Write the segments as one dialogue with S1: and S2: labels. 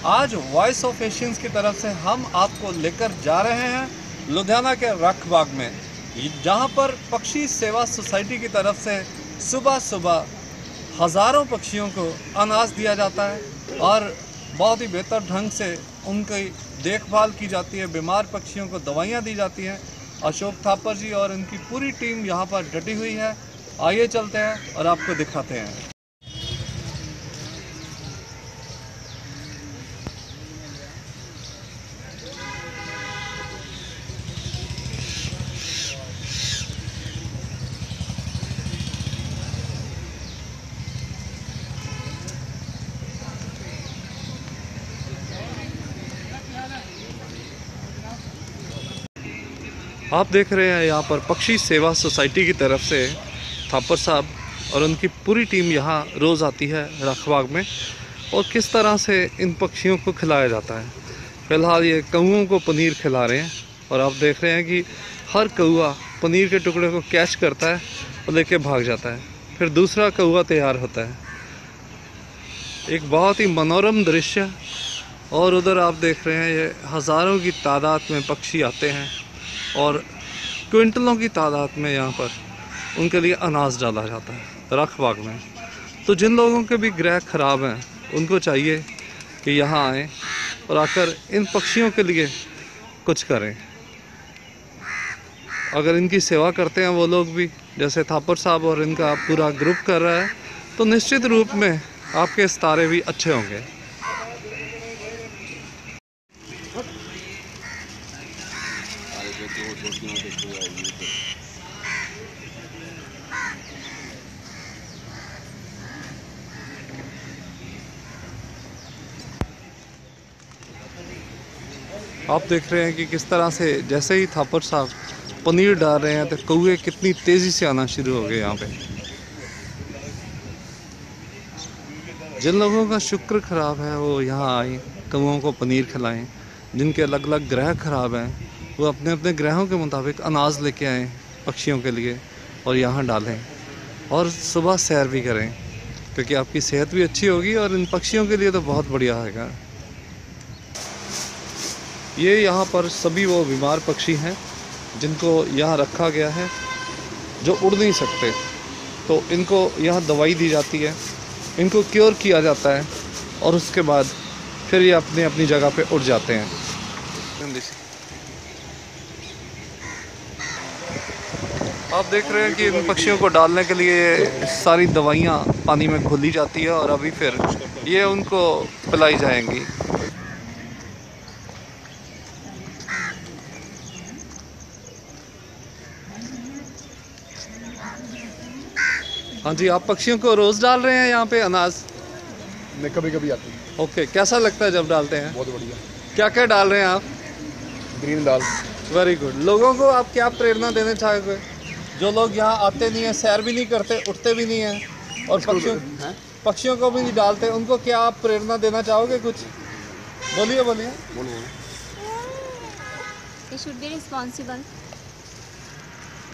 S1: आज voice of Asians की तरफ से हम आपको लेकर जा रहे हैं लुधियाना के रख बाग में, जहां पर पक्षी सेवा सोसाइटी की तरफ से सुबह सुबह हज़ारों पक्षियों को अनाज दिया जाता है और बहुत ही बेहतर ढंग से उनकी देखभाल की जाती है। बीमार पक्षियों को दवाइयाँ दी जाती हैं। अशोक थापर जी और इनकी पूरी टीम यहाँ पर डटी हुई है। आइए चलते हैं और आपको दिखाते हैं। आप देख रहे हैं यहाँ पर पक्षी सेवा सोसाइटी की तरफ से थापर साहब और उनकी पूरी टीम यहाँ रोज़ आती है रखबाग में, और किस तरह से इन पक्षियों को खिलाया जाता है। फ़िलहाल ये कौओं को पनीर खिला रहे हैं और आप देख रहे हैं कि हर कौआ पनीर के टुकड़े को कैच करता है और लेके भाग जाता है, फिर दूसरा कौआ तैयार होता है। एक बहुत ही मनोरम दृश्य। और उधर आप देख रहे हैं ये हज़ारों की तादाद में पक्षी आते हैं और क्विंटलों की तादाद में यहाँ पर उनके लिए अनाज डाला जाता है रख बाग में। तो जिन लोगों के भी ग्रह ख़राब हैं उनको चाहिए कि यहाँ आएँ और आकर इन पक्षियों के लिए कुछ करें। अगर इनकी सेवा करते हैं वो लोग भी, जैसे थापर साहब और इनका पूरा ग्रुप कर रहा है, तो निश्चित रूप में आपके सितारे भी अच्छे होंगे। आप देख रहे हैं कि किस तरह से जैसे ही थापर साहब पनीर डाल रहे हैं तो कौवे कितनी तेज़ी से आना शुरू हो गए यहाँ पे। जिन लोगों का शुक्र खराब है वो यहाँ आए, कौवों को पनीर खिलाएं। जिनके अलग अलग ग्रह खराब हैं वो अपने अपने ग्रहों के मुताबिक अनाज लेके आएँ पक्षियों के लिए और यहाँ डालें, और सुबह सैर भी करें, क्योंकि आपकी सेहत भी अच्छी होगी और इन पक्षियों के लिए तो बहुत बढ़िया होगा। ये यहाँ पर सभी वो बीमार पक्षी हैं जिनको यहाँ रखा गया है, जो उड़ नहीं सकते, तो इनको यहाँ दवाई दी जाती है, इनको क्योर किया जाता है और उसके बाद फिर ये अपनी अपनी जगह पे उड़ जाते हैं। आप देख रहे हैं कि इन पक्षियों को डालने के लिए सारी दवाइयाँ पानी में घुली जाती है और अभी फिर ये उनको पिलाई जाएंगी। हाँ जी, आप पक्षियों को रोज़ डाल रहे हैं यहाँ पे अनाज?
S2: मैं कभी कभी आती हूँ।
S1: ओके, कैसा लगता है जब डालते हैं?
S2: बहुत बढ़िया।
S1: क्या क्या डाल रहे हैं आप?
S2: ग्रीन दाल।
S1: Very good. लोगों को आप क्या प्रेरणा देना चाहोगे, जो लोग यहाँ आते नहीं हैं, सैर भी नहीं करते, उठते भी नहीं हैं और पक्षियों को भी नहीं डालते, उनको क्या आप प्रेरणा देना चाहोगे? कुछ बोलिए बोलिए।
S3: They should be responsible.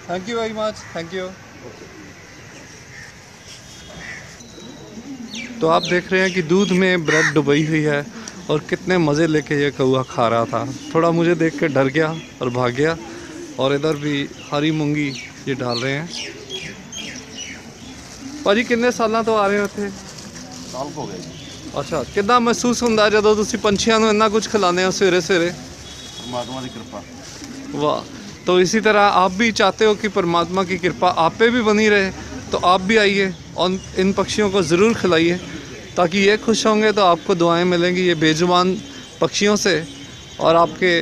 S1: Thank you very much, thank you. तो आप देख रहे हैं कि दूध में ब्रेड डुबई हुई है और कितने मज़े लेके ये कौआ खा रहा था। थोड़ा मुझे देख के डर गया और भाग गया। और इधर भी हरी मूंगी ये डाल रहे हैं। भाजी कितने साल तो आ रहे थे?
S2: साल हो गए।
S1: अच्छा, कितना महसूस होता ਜਦੋਂ ਤੁਸੀਂ ਪੰਛੀਆਂ ਨੂੰ ਇੰਨਾ कुछ खिलाने हो सवेरे सवेरे?
S2: परमात्मा की कृपा।
S1: वाह। तो इसी तरह आप भी चाहते हो कि परमात्मा की कृपा आप पे भी बनी रहे, तो आप भी आइए और इन पक्षियों को ज़रूर खिलाइए, ताकि ये खुश होंगे तो आपको दुआएं मिलेंगी ये बेजुबान पक्षियों से, और आपके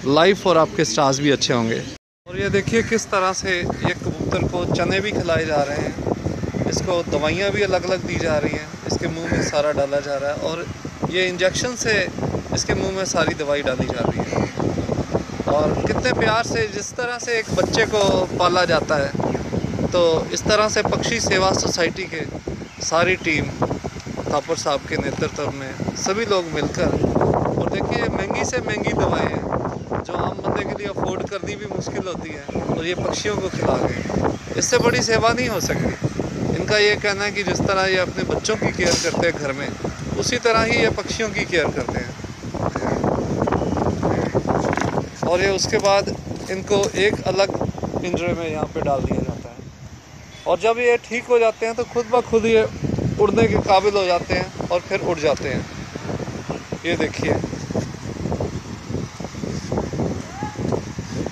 S1: लाइफ और आपके स्टार्स भी अच्छे होंगे। और ये देखिए किस तरह से ये कबूतर को चने भी खिलाए जा रहे हैं, इसको दवाइयाँ भी अलग अलग दी जा रही हैं, इसके मुंह में सारा डाला जा रहा है और ये इंजेक्शन से इसके मुंह में सारी दवाई डाली जा रही है। और कितने प्यार से जिस तरह से एक बच्चे को पाला जाता है, तो इस तरह से पक्षी सेवा सोसाइटी के सारी टीम थापर साहब के नेतृत्व में सभी लोग मिलकर, और देखिए महंगी से महंगी दवाएं हैं जो आम बंदे के लिए अफोर्ड करनी भी मुश्किल होती है, और ये पक्षियों को खिला गए। इससे बड़ी सेवा नहीं हो सकती। इनका इनका ये कहना है कि जिस तरह ये अपने बच्चों की केयर करते हैं घर में, उसी तरह ही ये पक्षियों की केयर करते हैं। और ये उसके बाद इनको एक अलग पिंजरे में यहाँ पे डाल दिया जाता है, और जब ये ठीक हो जाते हैं तो खुद ब खुद ये उड़ने के काबिल हो जाते हैं और फिर उड़ जाते हैं। ये देखिए,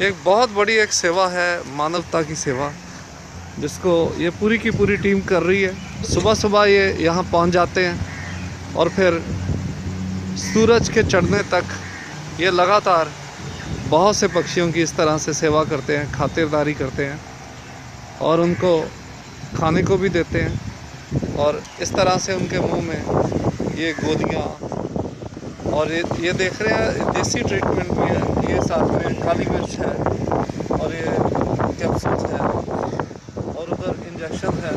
S1: एक बहुत बड़ी एक सेवा है, मानवता की सेवा, जिसको ये पूरी की पूरी टीम कर रही है। सुबह सुबह ये यहाँ पहुँच जाते हैं और फिर सूरज के चढ़ने तक ये लगातार बहुत से पक्षियों की इस तरह से सेवा करते हैं, खातिरदारी करते हैं और उनको खाने को भी देते हैं। और इस तरह से उनके मुंह में ये गोलियाँ और ये देख रहे हैं देसी ट्रीटमेंट भी है। ये साथ में काली मिर्च है और ये कैप्सूल्स है और उधर इंजेक्शन है।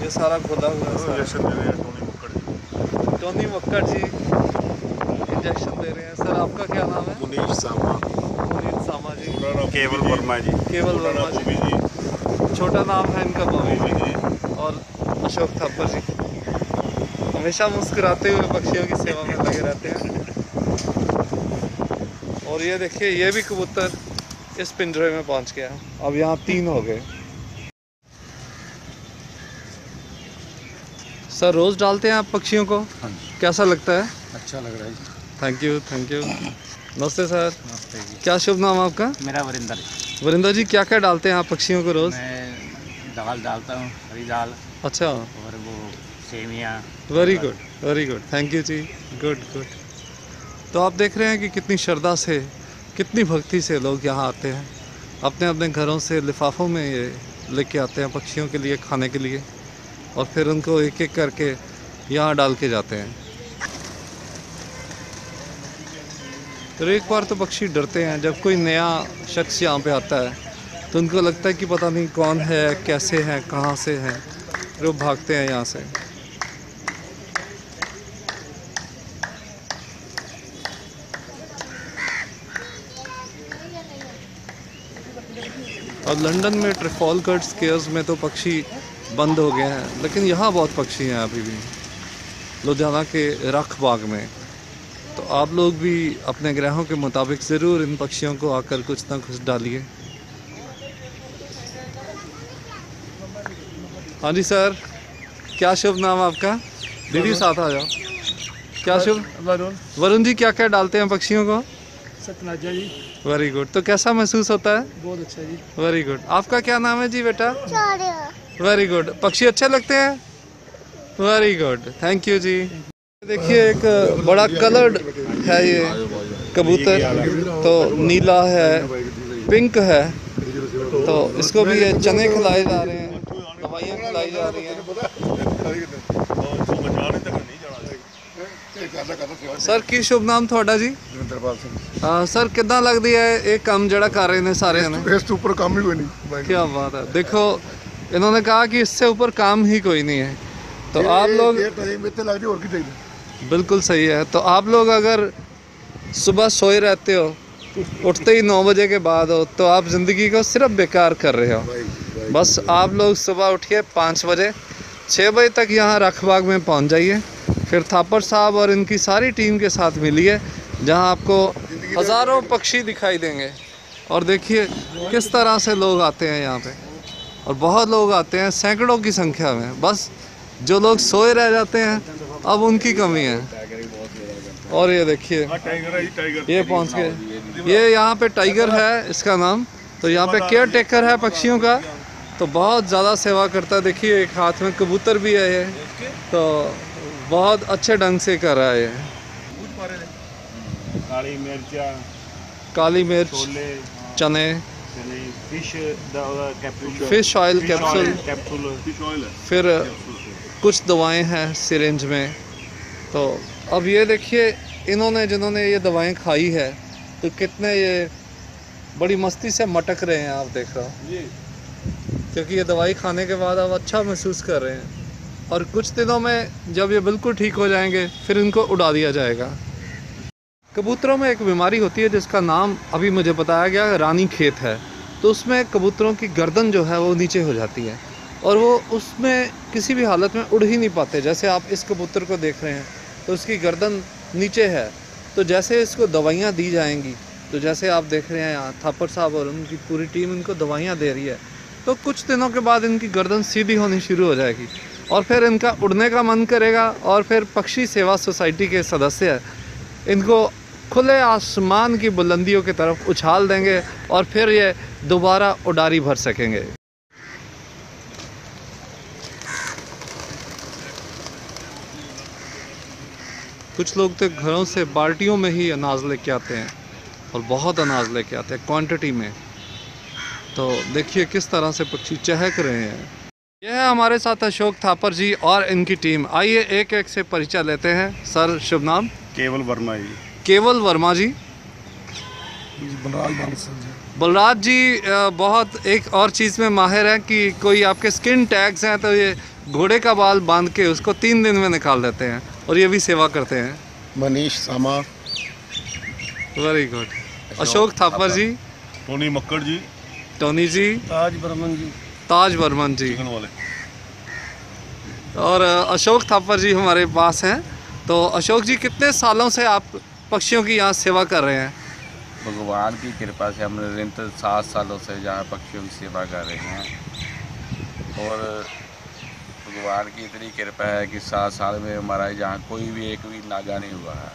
S1: ये सारा खोला हुआ है।
S2: इंजेक्शन दे रहे हैं
S1: टोनी मक्कड़ जी इंजेक्शन दे रहे हैं। सर आपका क्या नाम है?
S2: मुनीश सामा,
S1: मुनीश सामा जी,
S2: केवल वर्मा जी,
S1: केवल वर्मा जी, छोटा नाम है इनका बॉबी जी, और अशोक थापर जी हमेशा मुस्कुराते हुए पक्षियों की सेवा में लगे रहते हैं। और ये देखिए, ये भी कबूतर इस पिंजरे में पहुंच गया। अब यहाँ 3 हो गए। सर रोज़ डालते हैं आप पक्षियों को?
S2: हाँ जी,
S1: कैसा लगता है?
S2: अच्छा लग रहा है जी।
S1: Thank you, thank you. नमस्ते सर,
S2: नमस्ते जी।
S1: क्या शुभ नाम आपका?
S4: मेरा वरिंदर,
S1: वरिंदर जी, क्या क्या डालते हैं आप पक्षियों को रोज़?
S4: मैं दाल डालता हूँ, हरी दाल
S1: अच्छा,
S4: और वो सेवियाँ।
S1: Very good, very good, thank you जी, गुड गुड। तो आप देख रहे हैं कि कितनी श्रद्धा से, कितनी भक्ति से लोग यहाँ आते हैं। अपने अपने घरों से लिफाफों में ये लेके आते हैं पक्षियों के लिए, खाने के लिए, और फिर उनको एक एक करके यहाँ डाल के जाते हैं। तो एक बार तो पक्षी डरते हैं जब कोई नया शख्स यहाँ पे आता है, तो उनको लगता है कि पता नहीं कौन है, कैसे है, कहाँ से है, फिर वो भागते हैं यहाँ से। और लंदन में ट्रफालगर स्क्वेयर्स में तो पक्षी बंद हो गए हैं, लेकिन यहाँ बहुत पक्षी हैं अभी भी, लुधियाना के रख बाग में। तो आप लोग भी अपने ग्रहों के मुताबिक ज़रूर इन पक्षियों को आकर कुछ ना कुछ डालिए। हाँ जी सर, क्या शुभ नाम आपका? दीदी साथ आ जाओ। क्या शुभ?
S2: वरुण,
S1: वरुण जी, क्या क्या डालते हैं पक्षियों को?
S2: सतनाजा जी,
S1: वेरी गुड। तो कैसा महसूस होता है?
S2: बहुत अच्छा जी।
S1: Very good. आपका क्या नाम है जी बेटा? Very good. पक्षी अच्छे लगते हैं? वेरी गुड, थैंक यू जी। देखिए, एक बड़ा कलर्ड है ये कबूतर, तो नीला है, पिंक है, तो इसको भी ये चने खिलाए जा रहे हैं, दवाइयाँ खिलाई जा रही हैं। सर की शुभ नाम थोड़ा जी?
S2: दरबार सिंह।
S1: सर कितना लगती है ये काम जड़ा कर रहे हैं सारे ने?
S2: इस ऊपर काम ही कोई नहीं।
S1: क्या बात है। देखो, इन्होंने कहा कि इससे ऊपर काम ही कोई नहीं है। तो आप लोग, बिल्कुल सही है। तो आप लोग अगर सुबह सोए रहते हो, उठते ही 9 बजे के बाद हो, तो आप ज़िंदगी को सिर्फ बेकार कर रहे हो। बस आप लोग सुबह उठिए 5 बजे, 6 बजे तक यहाँ रखबाग में पहुँच जाइए, फिर थापर साहब और इनकी सारी टीम के साथ मिलिए, जहाँ आपको हज़ारों पक्षी दिखाई देंगे। और देखिए किस तरह से लोग आते हैं यहाँ पे, और बहुत लोग आते हैं, सैकड़ों की संख्या में। बस जो लोग सोए रह जाते हैं, अब उनकी कमी है। और ये देखिए, ये पहुँच गए। ये यहाँ पे टाइगर है इसका नाम, तो यहाँ पे केयर टेकर है पक्षियों का, तो बहुत ज़्यादा सेवा करता है। देखिए, एक हाथ में कबूतर भी है ये, तो बहुत अच्छे ढंग से कर रहा है ये।
S4: काली मिर्चा,
S1: काली मिर्च,
S4: छोले,
S1: चने,
S4: फिश
S1: ऑयल कैप्सूल,
S4: कैप्सूल,
S1: फिर कुछ दवाएं हैं सिरिंज में। तो अब ये देखिए, इन्होंने जिन्होंने ये दवाएं खाई है, तो कितने ये बड़ी मस्ती से मटक रहे हैं, आप देख रहे हो, क्योंकि ये दवाई खाने के बाद आप अच्छा महसूस कर रहे हैं। और कुछ दिनों में जब ये बिल्कुल ठीक हो जाएंगे, फिर इनको उड़ा दिया जाएगा। कबूतरों में एक बीमारी होती है जिसका नाम अभी मुझे बताया गया रानी खेत है। तो उसमें कबूतरों की गर्दन जो है वो नीचे हो जाती है, और वो उसमें किसी भी हालत में उड़ ही नहीं पाते। जैसे आप इस कबूतर को देख रहे हैं तो उसकी गर्दन नीचे है, तो जैसे इसको दवाइयाँ दी जाएंगी, तो जैसे आप देख रहे हैं यहाँ थापर साहब और उनकी पूरी टीम इनको दवाइयाँ दे रही है, तो कुछ दिनों के बाद इनकी गर्दन सीधी होनी शुरू हो जाएगी और फिर इनका उड़ने का मन करेगा। और फिर पक्षी सेवा सोसाइटी के सदस्य इनको खुले आसमान की बुलंदियों की तरफ उछाल देंगे और फिर ये दोबारा उड़ारी भर सकेंगे। कुछ लोग तो घरों से बाल्टियों में ही अनाज लेके आते हैं और बहुत अनाज लेके आते हैं क्वांटिटी में। तो देखिए किस तरह से पक्षी चहक रहे हैं। यह है हमारे साथ अशोक थापर जी और इनकी टीम। आइए एक एक से परिचय लेते हैं। सर शुभ नाम?
S4: केवल वर्मा जी।
S1: केवल वर्मा जी।
S2: बलराज बांसल जी।
S1: बलराज जी बहुत एक और चीज़ में माहिर हैं कि कोई आपके स्किन टैग्स हैं तो ये घोड़े का बाल बांध के उसको 3 दिन में निकाल देते हैं और ये भी सेवा करते हैं।
S2: Manish Sama.
S1: Very good. Ashok Thapar ji.
S4: Tony Makkar ji.
S1: Tony ji.
S2: Taj Burman ji.
S1: Taj Burman ji.
S4: Chicken वाले।
S1: और अशोक थापर जी हमारे पास हैं। तो अशोक जी कितने सालों से आप पक्षियों की यहाँ सेवा कर रहे हैं?
S5: भगवान की कृपा से हम निरंतर 7 सालों से जहाँ पक्षियों की सेवा कर रहे हैं और भगवान की इतनी कृपा है कि 7 साल में हमारा यहाँ कोई भी एक भी नागा नहीं हुआ है।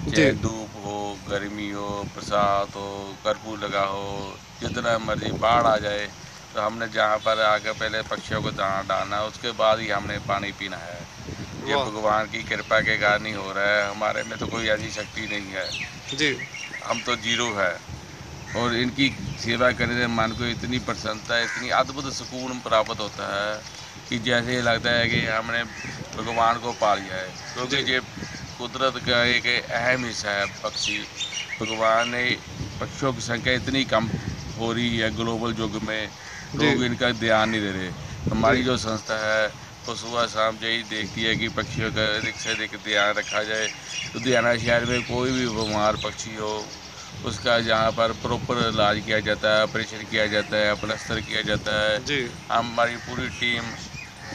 S5: चाहे धूप हो, गर्मी हो, बरसात हो, कर्फ्यू लगा हो, जितना मर्जी बाढ़ आ जाए, तो हमने जहाँ पर आकर पहले पक्षियों को दाना डालना, उसके बाद ही हमने पानी पीना है। ये भगवान की कृपा के कारण ही हो रहा है। हमारे में तो कोई ऐसी शक्ति नहीं है
S1: जी,
S5: हम तो जीरो है। और इनकी सेवा करने से मन को इतनी प्रसन्नता, इतनी अद्भुत सुकून प्राप्त होता है कि जैसे ये लगता है कि हमने भगवान को पा लिया है। क्योंकि ये कुदरत का एक अहम हिस्सा है पक्षी। भगवान ने पक्षियों की संख्या इतनी कम हो रही है ग्लोबल युग में, लोग इनका ध्यान नहीं दे रहे। हमारी जो संस्था है वो सुबह शाम यही देखती है कि पक्षियों का अधिक से अधिक ध्यान रखा जाए। लुधियाना शहर में कोई भी बीमार पक्षी हो उसका जहाँ पर प्रॉपर इलाज किया जाता है, ऑपरेशन किया जाता है, प्लास्टर किया जाता है
S1: जी।
S5: हमारी पूरी टीम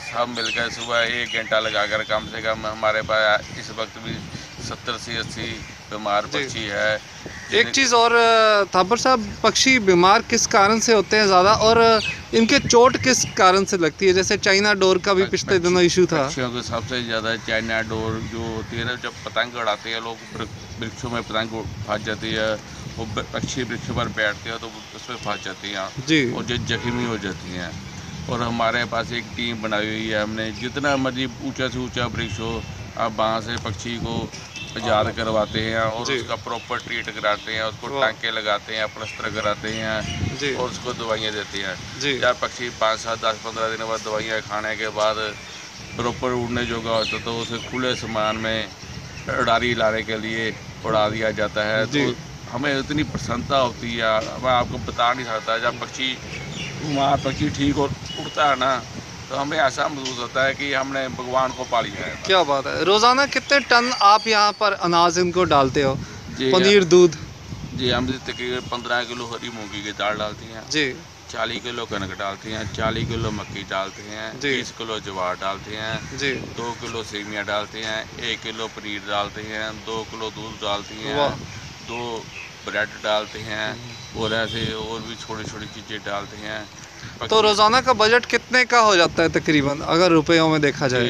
S5: सब मिलकर सुबह 1 घंटा लगाकर कम से कम हमारे पास इस वक्त भी 70 से 80 बीमार पक्षी है।
S1: एक चीज़ और थापर साहब, पक्षी बीमार किस कारण से होते हैं ज़्यादा और इनके चोट किस कारण से लगती है? जैसे चाइना डोर का भी पिछले दिनों इशू था।
S5: पक्षियों को सबसे ज़्यादा चाइना डोर जो होती है ना, जब पतंग उड़ाते हैं लोग, वृक्षों में पतंग फंस जाती है, वो पक्षी वृक्ष पर बैठते हैं तो उसमें फंस जाती हैं
S1: जी।
S5: और जो जख्मी हो जाती हैं। और हमारे पास एक टीम बनाई हुई है, हमने जितना मर्जी ऊंचा से ऊंचा वृक्ष हो, आप वहाँ से पक्षी को आज़ाद करवाते हैं और उसका प्रॉपर ट्रीट कराते हैं, उसको टांके लगाते हैं, प्लास्टर कराते हैं और उसको दवाइयाँ देते हैं। जब पक्षी 5, 7, 10, 15 दिन बाद दवाइयाँ खाने के बाद प्रॉपर उड़ने जोगा होता तो उसे खुले सामान में उड़ारी लाने के लिए उड़ा दिया जाता है। तो हमें इतनी प्रसन्नता होती है, मैं आपको बता नहीं सकता। जब पक्षी वहाँ पक्षी ठीक और उड़ता है ना, तो हमें ऐसा महसूस होता है कि हमने भगवान को पा लिया है।
S1: क्या बात है। रोज़ाना कितने टन आप यहाँ पर अनाज इनको डालते हो? पनीर, दूध?
S5: जी, हम तकरीबन 15 किलो हरी मूंगी की दाल डालती हैं जी, 40 किलो कनक डालती हैं, 40 किलो मक्की डालते हैं, 30 किलो ज्वार डालते हैं जी, 2 किलो सेमियाँ डालते हैं, 1 किलो पनीर डालते हैं, 2 किलो दूध डालती हैं, 2 ब्रेड डालते हैं और ऐसे और भी छोटी छोटी चीज़ें डालते हैं।
S1: तो रोज़ाना का बजट कितने का हो जाता है तकरीबन, अगर रुपयों में देखा जाए?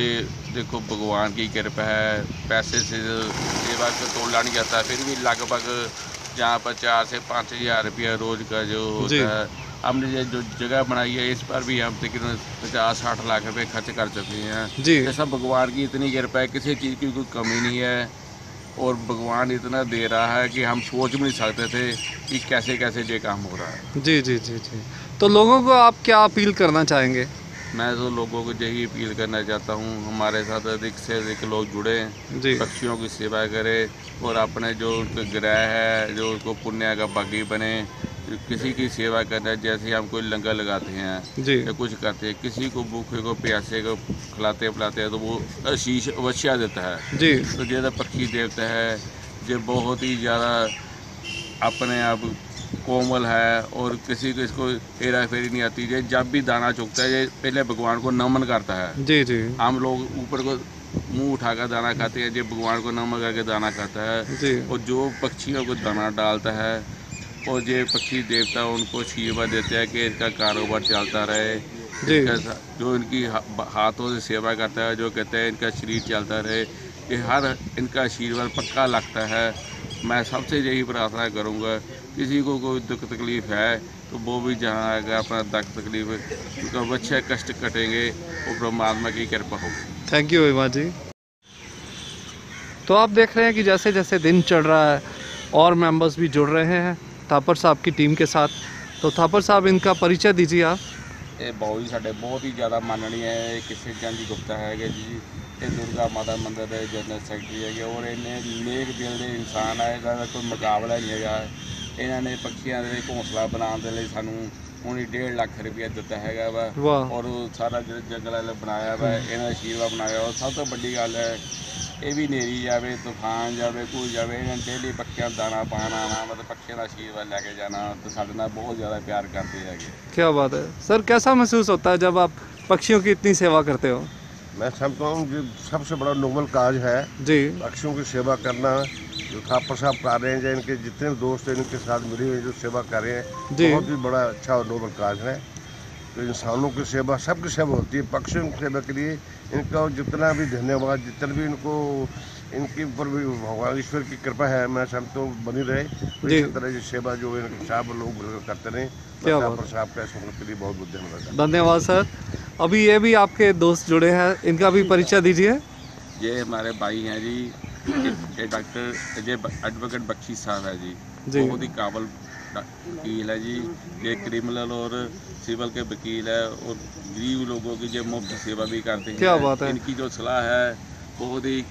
S5: देखो भगवान की कृपा है, पैसे से सेवा को तोड़ा नहीं जाता, फिर भी लगभग जहाँ पर 4 से 5 हज़ार रुपया रोज़ का जो होता है। हमने जो जगह बनाई है इस पर भी हम तकरीबन 50-60 लाख रुपए खर्च कर चुके हैं जी। जैसा भगवान की इतनी कृपा है, किसी चीज़ की कोई कमी नहीं है और भगवान इतना दे रहा है कि हम सोच भी नहीं सकते थे कि कैसे कैसे ये काम हो रहा है।
S1: जी जी जी जी। तो लोगों को आप क्या अपील करना चाहेंगे?
S5: मैं तो लोगों को यही अपील करना चाहता हूँ, हमारे साथ अधिक से अधिक लोग जुड़े, पक्षियों की सेवा करें और अपने जो उनके ग्रह है, जो उनको पुण्य का भागी बने। किसी की सेवा करना, जैसे हम कोई लंगर लगाते हैं या कुछ करते हैं, किसी को भूखे को प्यासे को खिलाते पिलाते हैं तो वो आशीष अवश्य देता है जी। तो जैसा पक्षी देवता है जो बहुत ही ज़्यादा अपने आप कोमल है और किसी को इसको हेरा फेरी नहीं आती है। जब भी दाना चुगता है ये पहले भगवान को नमन करता है।
S1: जी जी
S5: हम लोग ऊपर को मुंह उठाकर दाना खाते हैं, जो भगवान को नमन करके दाना खाता है।
S1: जी
S5: और जो पक्षियों को दाना डालता है और ये पक्षी देवता उनको आशीर्वाद देते हैं कि इनका कारोबार चलता रहे।
S1: जी
S5: जो इनकी हाथों से सेवा करता है, जो कहते हैं इनका शरीर चलता रहे, ये हर इनका आशीर्वाद पक्का लगता है। मैं सबसे यही प्रार्थना करूँगा, किसी को कोई दुख तकलीफ़ है तो वो भी जहाँ आएगा अपना दुख तकलीफ उनका बच्चे कष्ट कटेंगे और परमात्मा की कृपा होगी।
S1: थैंक यू विमा जी। तो आप देख रहे हैं कि जैसे जैसे दिन चढ़ रहा है और मेंबर्स भी जुड़ रहे हैं थापर साहब की टीम के साथ। तो थापर साहब इनका परिचय दीजिए आप।
S5: ये बहुत ही साढ़े बहुत ही ज़्यादा माननीय है किसी गांधी गुप्ता है कि जी ये दुर्गा माता मंदिर के जनरल सैकटरी है और इन्हें नेक दिल के इंसान है, इन्होंने कोई मुकाबला नहीं है। इन्होंने पक्षियों के घोंसला बनाने के लिए सानू हूँ 1.5 लाख रुपया दिता है वा
S1: वाह
S5: और सारा जो जंगल बनाया वा इन्होंने आशीर्वाद बनाया। और सब तो बड़ी गल है ये भी नेरी जाए तूफान जाए कोई जाए इन्हें डेली पक्षियों दाना पाना आना मतलब पक्षियों का आशीर्वाद लैके जाना तो साढ़े नाल बहुत ज़्यादा प्यार करते हैं।
S1: क्या बात है सर, कैसा महसूस होता है जब आप पक्षियों की इतनी सेवा करते हो?
S2: मैं समझता हूँ कि सबसे बड़ा नोबल काज है
S1: जी
S2: पक्षियों की सेवा करना। जो थापर साहब कर रहे हैं या इनके जितने भी दोस्त हैं इनके साथ मिले हुए जो सेवा कर रहे हैं
S1: जी।
S2: बहुत ही बड़ा अच्छा और नोबल काज है। तो इंसानों की सेवा सबकी सेवा होती है, पक्षियों की सेवा के लिए इनका जितना भी धन्यवाद, जितना भी इनको इनके ऊपर भी भगवान ईश्वर की कृपा है मैं समझता हूँ बनी रहे। तो
S1: जी।
S2: इसी तरह की सेवा जो इनके साहब लोग करते रहे।
S1: क्या
S2: थापर साहब का के लिए बहुत बहुत धन्यवाद।
S1: धन्यवाद सर। अभी ये भी आपके दोस्त जुड़े हैं, इनका भी परिचय दीजिए।
S5: ये हमारे भाई हैं जी, ये डॉक्टर ये एडवोकेट बख्शी साहब है जी,
S1: जी।
S5: बहुत ही काबिल वकील है जी। ये क्रिमिनल और सिविल के वकील है और गरीब लोगों की जो मुफ्त सेवा भी करते हैं।
S1: क्या बात है।
S5: इनकी जो सलाह है बहुत ही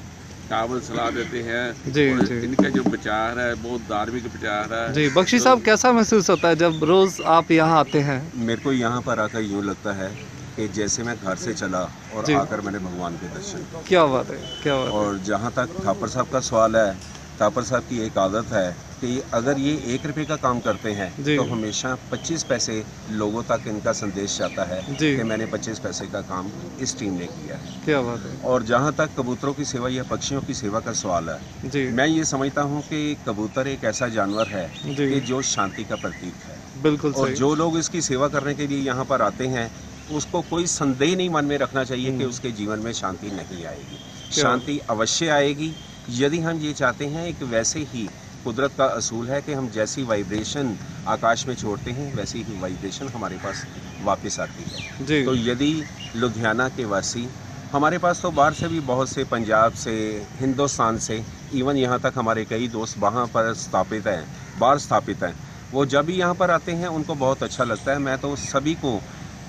S5: काबिल सलाह देते हैं।
S1: जी,
S5: और
S1: जी।
S5: इनका जो विचार है बहुत धार्मिक विचार है।
S1: जी बख्शी साहब, कैसा महसूस होता है जब रोज आप यहाँ आते हैं?
S6: मेरे को यहाँ पर आकर यूँ लगता है कि जैसे मैं घर से चला और
S1: जी।
S6: आकर मैंने भगवान के दर्शन किए।
S1: क्या बात है, क्या बात है।
S6: और जहाँ तक थापर साहब का सवाल है, थापर साहब की एक आदत है कि अगर ये 1 रुपये का काम करते हैं
S1: जी।
S6: तो हमेशा 25 पैसे लोगों तक इनका संदेश जाता है
S1: जी।
S6: कि मैंने 25 पैसे का काम इस टीम ने किया है।
S1: क्या बात है।
S6: और जहाँ तक कबूतरों की सेवा या पक्षियों की सेवा का सवाल है,
S1: जी
S6: मैं ये समझता हूँ कि कबूतर एक ऐसा जानवर है
S1: जी।
S6: कि जो शांति का प्रतीक है।
S1: बिल्कुल
S6: और
S1: सही।
S6: जो लोग इसकी सेवा करने के लिए यहाँ पर आते हैं उसको कोई संदेह नहीं मन में रखना चाहिए कि उसके जीवन में शांति नहीं आएगी। शांति अवश्य आएगी यदि हम ये चाहते हैं। एक वैसे ही कुदरत का असूल है कि हम जैसी वाइब्रेशन आकाश में छोड़ते हैं वैसी ही वाइब्रेशन हमारे पास वापस आती है।
S1: जी
S6: तो यदि लुधियाना के वासी, हमारे पास तो बाहर से भी बहुत से, पंजाब से, हिंदुस्तान से, इवन यहाँ तक हमारे कई दोस्त वहाँ पर स्थापित हैं, बाहर स्थापित हैं, वो जब भी यहाँ पर आते हैं उनको बहुत अच्छा लगता है। मैं तो सभी को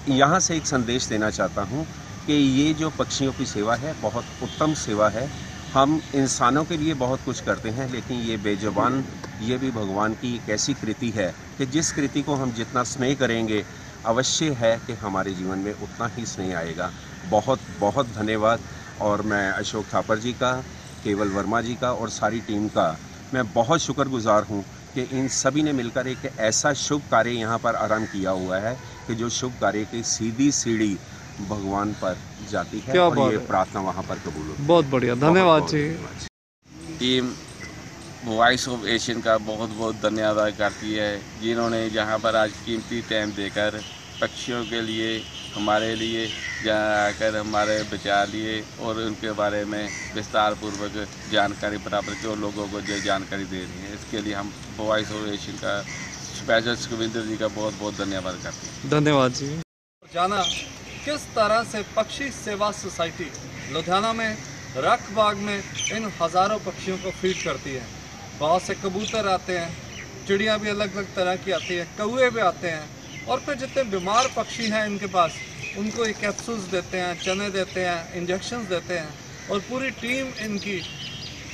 S6: यहाँ से एक संदेश देना चाहता हूँ कि ये जो पक्षियों की सेवा है बहुत उत्तम सेवा है। हम इंसानों के लिए बहुत कुछ करते हैं लेकिन ये बेजुबान, ये भी भगवान की एक ऐसी कृति है कि जिस कृति को हम जितना स्नेह करेंगे अवश्य है कि हमारे जीवन में उतना ही स्नेह आएगा। बहुत बहुत धन्यवाद। और मैं अशोक थापर जी का, केवल वर्मा जी का और सारी टीम का मैं बहुत शुक्रगुजार हूँ कि इन सभी ने मिलकर एक ऐसा शुभ कार्य यहाँ पर आरंभ किया हुआ है कि जो शुभ कार्य की सीधी सीढ़ी भगवान पर जाती है।
S1: क्या
S6: और
S1: बात
S6: ये
S1: है।
S6: प्रार्थना वहाँ पर कबूल होती है।
S1: बहुत बढ़िया, धन्यवाद
S6: बहुत
S1: जी।
S6: धन्यवाद।
S5: टीम वॉइस ऑफ एशियन का बहुत बहुत धन्यवाद करती है जिन्होंने यहाँ पर आज कीमती टाइम देकर पक्षियों के लिए हमारे लिए यहाँ आकर हमारे बचा लिए और उनके बारे में विस्तार पूर्वक जानकारी प्राप्त की और लोगों को जो जानकारी दे रही है। इसके लिए हम वॉइस ऑफ एशियन का स्पेशल सुखविंदर जी का बहुत बहुत धन्यवाद करते हैं।
S1: धन्यवाद जी। जाना किस तरह से पक्षी सेवा सोसाइटी लुधियाना में रखबाग में इन हज़ारों पक्षियों को फीड करती है। बहुत से कबूतर आते हैं, चिड़ियाँ भी अलग अलग तरह की आती है, कौए भी आते हैं और फिर जितने बीमार पक्षी हैं इनके पास उनको ये कैप्सूल्स देते हैं, चने देते हैं, इंजेक्शंस देते हैं और पूरी टीम इनकी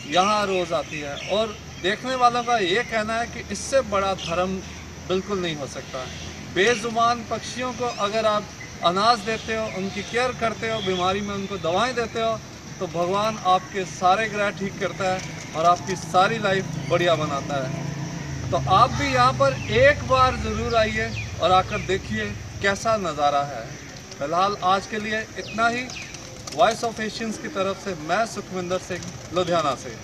S1: यहाँ रोज़ आती है। और देखने वालों का ये कहना है कि इससे बड़ा धर्म बिल्कुल नहीं हो सकता। बेजुबान पक्षियों को अगर आप अनाज देते हो, उनकी केयर करते हो, बीमारी में उनको दवाएं देते हो तो भगवान आपके सारे ग्रह ठीक करता है और आपकी सारी लाइफ बढ़िया बनाता है। तो आप भी यहाँ पर एक बार ज़रूर आइए और आकर देखिए कैसा नज़ारा है। फिलहाल आज के लिए इतना ही। वॉइस ऑफ एशियंस की तरफ से मैं सुखविंदर सिंह, लुधियाना से।